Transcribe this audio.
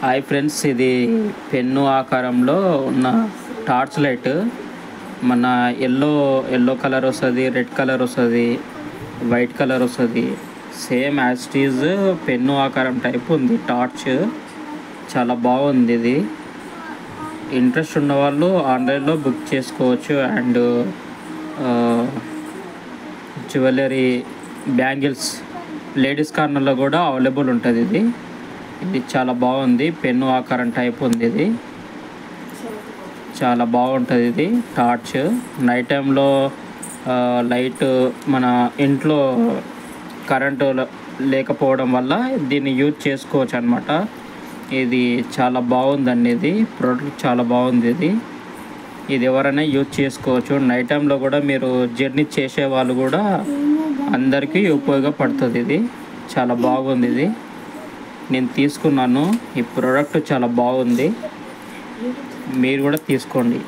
Hi friends, ఇది pen ఆకారంలో ఉన్న టార్చ్ లైట్. మన ఎల్లో కలర్ వస్తుంది, రెడ్ కలర్ వస్తుంది, వైట్ కలర్ వస్తుంది. Same as it is pen ఆకారం టైప్ ఉంది టార్చ్. చాలా బాగుంది ఇది. ఇంట్రెస్ట్ ఉన్న వాళ్ళు ఆన్లైన్లో బుక్ చేసుకోవచ్చు. అండ్ జ్యువెలరీ, బ్యాంగిల్స్, లేడీస్ కార్నర్లో కూడా అవైలబుల్ ఉంటుంది. ఇది చాలా బాగుంది. పెన్ను ఆకారం టైప్ ఉంది. ఇది చాలా బాగుంటుంది. ఇది టార్చ్ నైట్ టైంలో లైట్ మన ఇంట్లో కరెంటు లేకపోవడం వల్ల దీన్ని యూజ్ చేసుకోవచ్చు అన్నమాట. ఇది చాలా బాగుందండి. ఇది ప్రోడక్ట్ చాలా బాగుంది. ఇది ఎవరైనా యూజ్ చేసుకోవచ్చు. నైట్ టైంలో కూడా మీరు జర్నీ చేసే వాళ్ళు కూడా అందరికీ ఉపయోగపడుతుంది. ఇది చాలా బాగుంది. ఇది నేను తీసుకున్నాను. ఈ ప్రోడక్ట్ చాలా బాగుంది. మీరు కూడా తీసుకోండి.